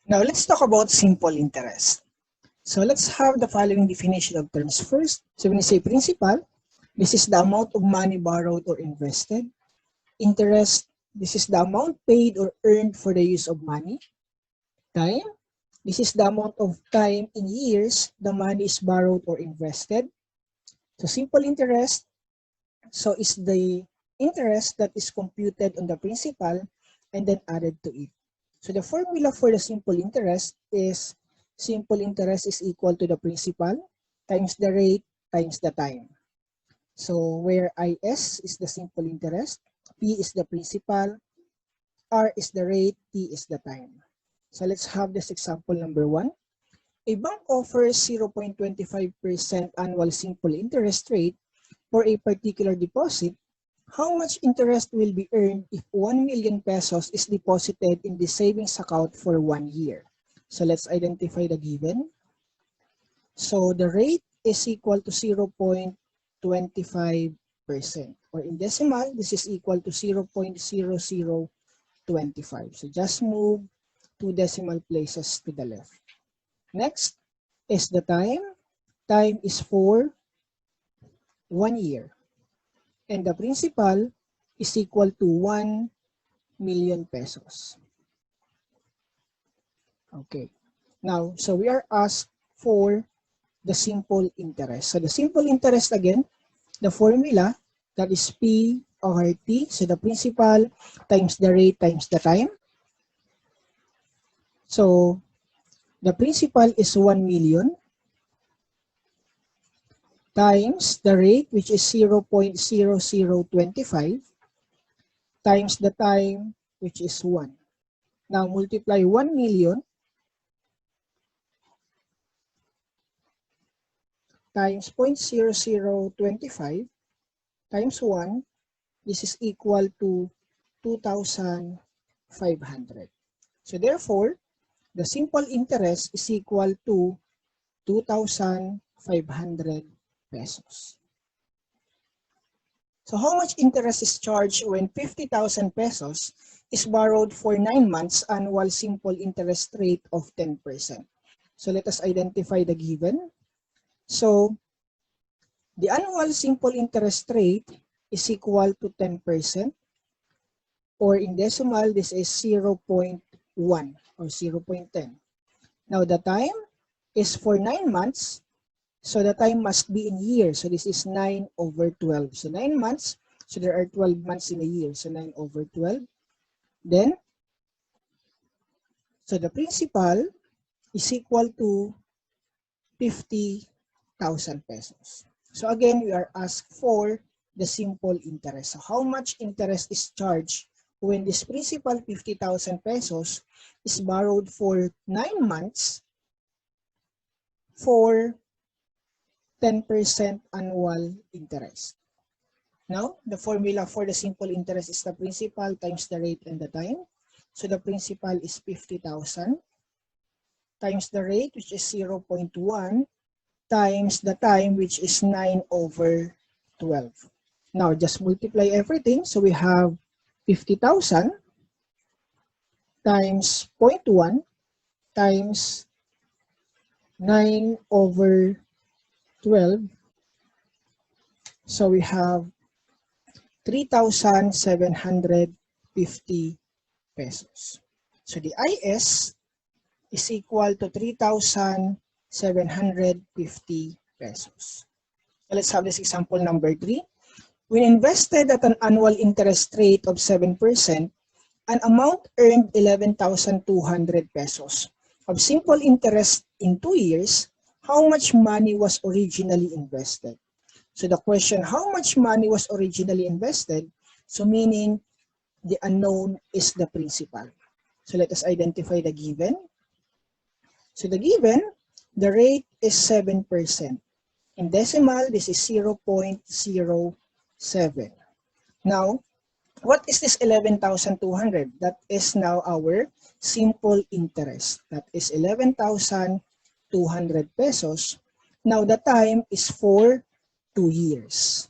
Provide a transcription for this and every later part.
Now let's talk about simple interest. So let's have the following definition of terms first. So when you say principal, this is the amount of money borrowed or invested. Interest, this is the amount paid or earned for the use of money. Time, this is the amount of time in years the money is borrowed or invested. So simple interest, so is the interest that is computed on the principal and then added to it. So the formula for the simple interest is equal to the principal times the rate times the time. So where IS is the simple interest, P is the principal, R is the rate, T is the time. So let's have this example number 1. A bank offers 0.25% annual simple interest rate for a particular deposit. How much interest will be earned if 1 million pesos is deposited in the savings account for 1 year? So let's identify the given. So the rate is equal to 0.25%, or in decimal, this is equal to 0.0025. So just move 2 decimal places to the left. Next is the time. Time is for 1 year. And the principal is equal to 1 million pesos. Okay. Now, so we are asked for the simple interest. So the simple interest again, the formula, that is PRT. So the principal times the rate times the time. So the principal is 1 million times the rate, which is 0.0025, times the time, which is 1. Now multiply 1 million times 0.0025 times 1, this is equal to 2,500. So therefore, the simple interest is equal to 2,500 pesos. So how much interest is charged when 50,000 pesos is borrowed for 9 months annual simple interest rate of 10%? So let us identify the given. So the annual simple interest rate is equal to 10%, or in decimal, this is 0.1 or 0.10. Now the time is for 9 months, so the time must be in years. So this is 9 over 12. So 9 months, so there are 12 months in a year. So 9 over 12. Then, so the principal is equal to 50,000 pesos. So again, we are asked for the simple interest. So how much interest is charged when this principal 50,000 pesos is borrowed for 9 months for 10% annual interest? Now, the formula for the simple interest is the principal times the rate and the time. So the principal is 50,000 times the rate, which is 0.1, times the time, which is 9 over 12. Now, just multiply everything. So we have 50,000 times 0.1 times 9 over 12. So we have 3,750 pesos. So the IS is equal to 3,750 pesos. So let's have this example number 3. When invested at an annual interest rate of 7%, an amount earned 11,200 pesos. Of simple interest in 2 years, how much money was originally invested? So the question, how much money was originally invested? So meaning the unknown is the principal. So let us identify the given. So the given, the rate is 7%. In decimal, this is 0.07. Now, what is this 11,200? That is now our simple interest. That is 11,200 pesos. Now, the time is for 2 years.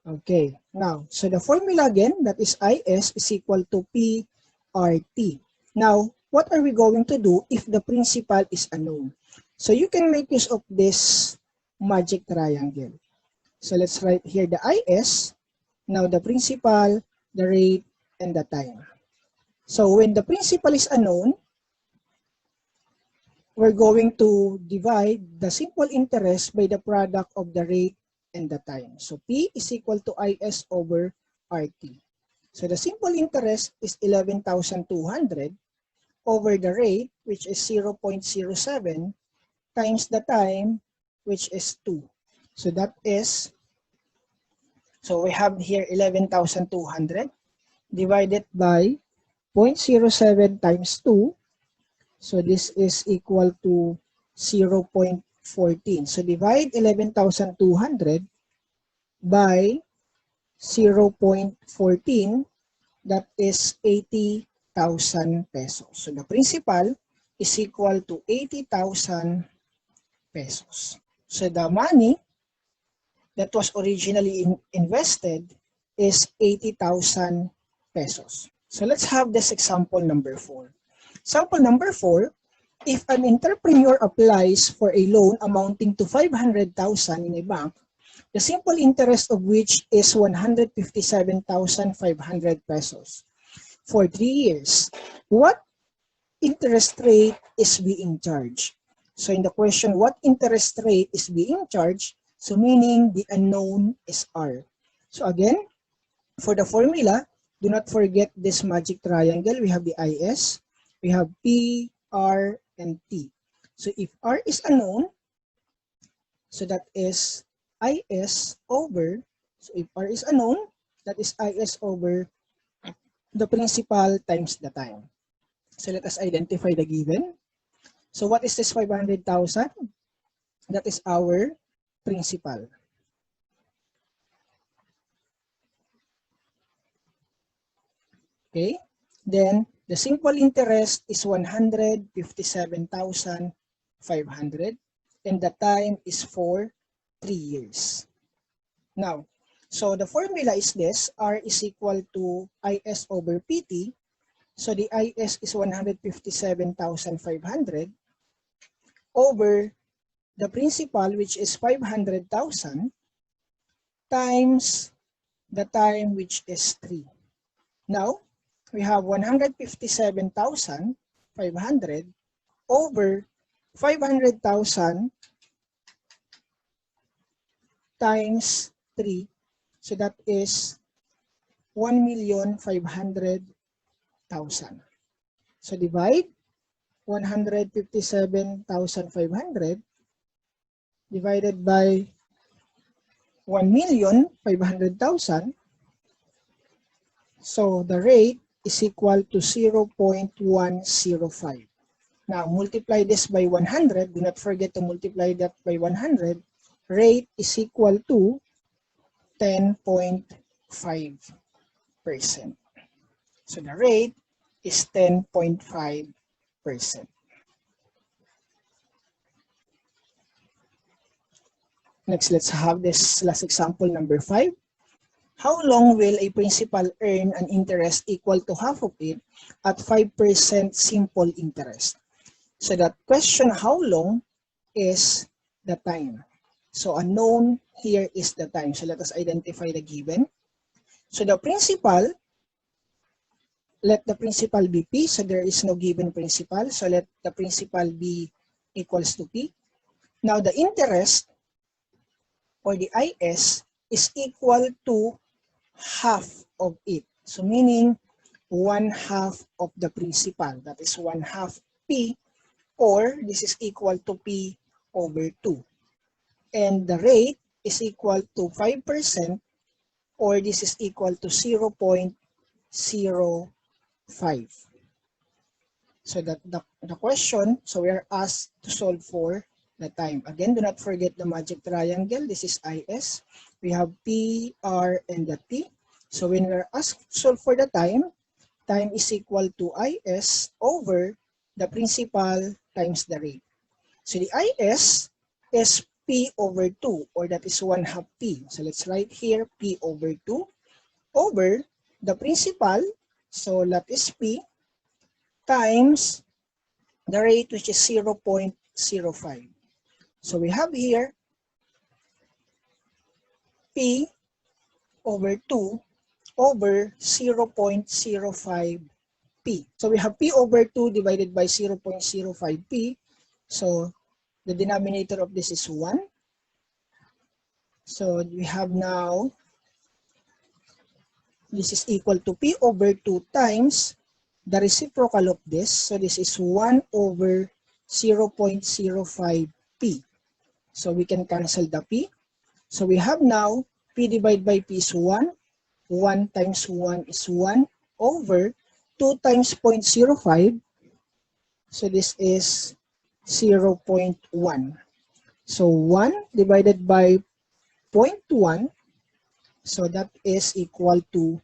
Okay, now, so the formula again, that is IS is equal to PRT. Now, what are we going to do if the principal is unknown? So you can make use of this magic triangle. So let's write here the IS, now the principal, the rate, and the time. So when the principal is unknown, we're going to divide the simple interest by the product of the rate and the time. So P is equal to IS over RT. So the simple interest is 11,200 over the rate, which is 0.07, times the time, which is 2. So that is, so we have here 11,200 divided by 0.07 times 2. So this is equal to 0.14. So divide 11,200 by 0.14, that is 80,000 pesos. So the principal is equal to 80,000 pesos. So the money that was originally invested is 80,000 pesos. So let's have this example number 4. Example number 4, if an entrepreneur applies for a loan amounting to 500,000 in a bank, the simple interest of which is 157,500 pesos for 3 years, what interest rate is being charged? So in the question, what interest rate is being charged? So meaning the unknown is R. So again, for the formula, do not forget this magic triangle. We have the IS, we have P, R, and T. So if R is unknown, so that is IS over, so if R is unknown, that is IS over the principal times the time. So let us identify the given. So what is this 500,000? That is our principal. Okay, then the simple interest is 157,500 and the time is for 3 years. Now, so the formula is this, R is equal to IS over PT. So the IS is 157,500 over the principal, which is 500,000, times the time, which is 3. Now, we have 157,500 over 500,000 times 3. So that is 1,500,000. So divide 157,500 divided by 1,500,000. So the rate is equal to 0.105. Now multiply this by 100. Do not forget to multiply that by 100. Rate is equal to 10.5%. So the rate is 10.5%. Next, let's have this last example, number 5. How long will a principal earn an interest equal to half of it at 5% simple interest? So that question, how long, is the time. So unknown here is the time. So let us identify the given. So the principal, let the principal be P. So there is no given principal. So let the principal be equals to P. Now the interest, or the IS, is equal to half of it. So meaning 1/2 of the principal. That is 1/2 P, or this is equal to P over 2. And the rate is equal to 5%, or this is equal to 0.05. So that the question, so we are asked to solve for the time. Again, do not forget the magic triangle. This is IS. We have P, R, and the T. So when we are asked to solve for the time is equal to IS over the principal times the rate. So the IS is P over 2, or that is 1/2 P. So let's write here P over 2 over the principal, so that is P, times the rate which is 0.05. So we have here P over 2 over 0.05 P. So we have P over 2 divided by 0.05 P. So the denominator of this is 1. So we have now, this is equal to P over 2 times the reciprocal of this. So this is 1 over 0.05 P. So we can cancel the P. So we have now P divided by P is 1. 1 times 1 is 1 over 2 times 0.05. So this is 0.1. So 1 divided by 0.1. So that is equal to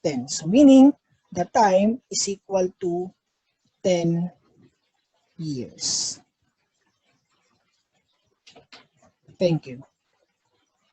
10. So meaning the time is equal to 10 years. Thank you.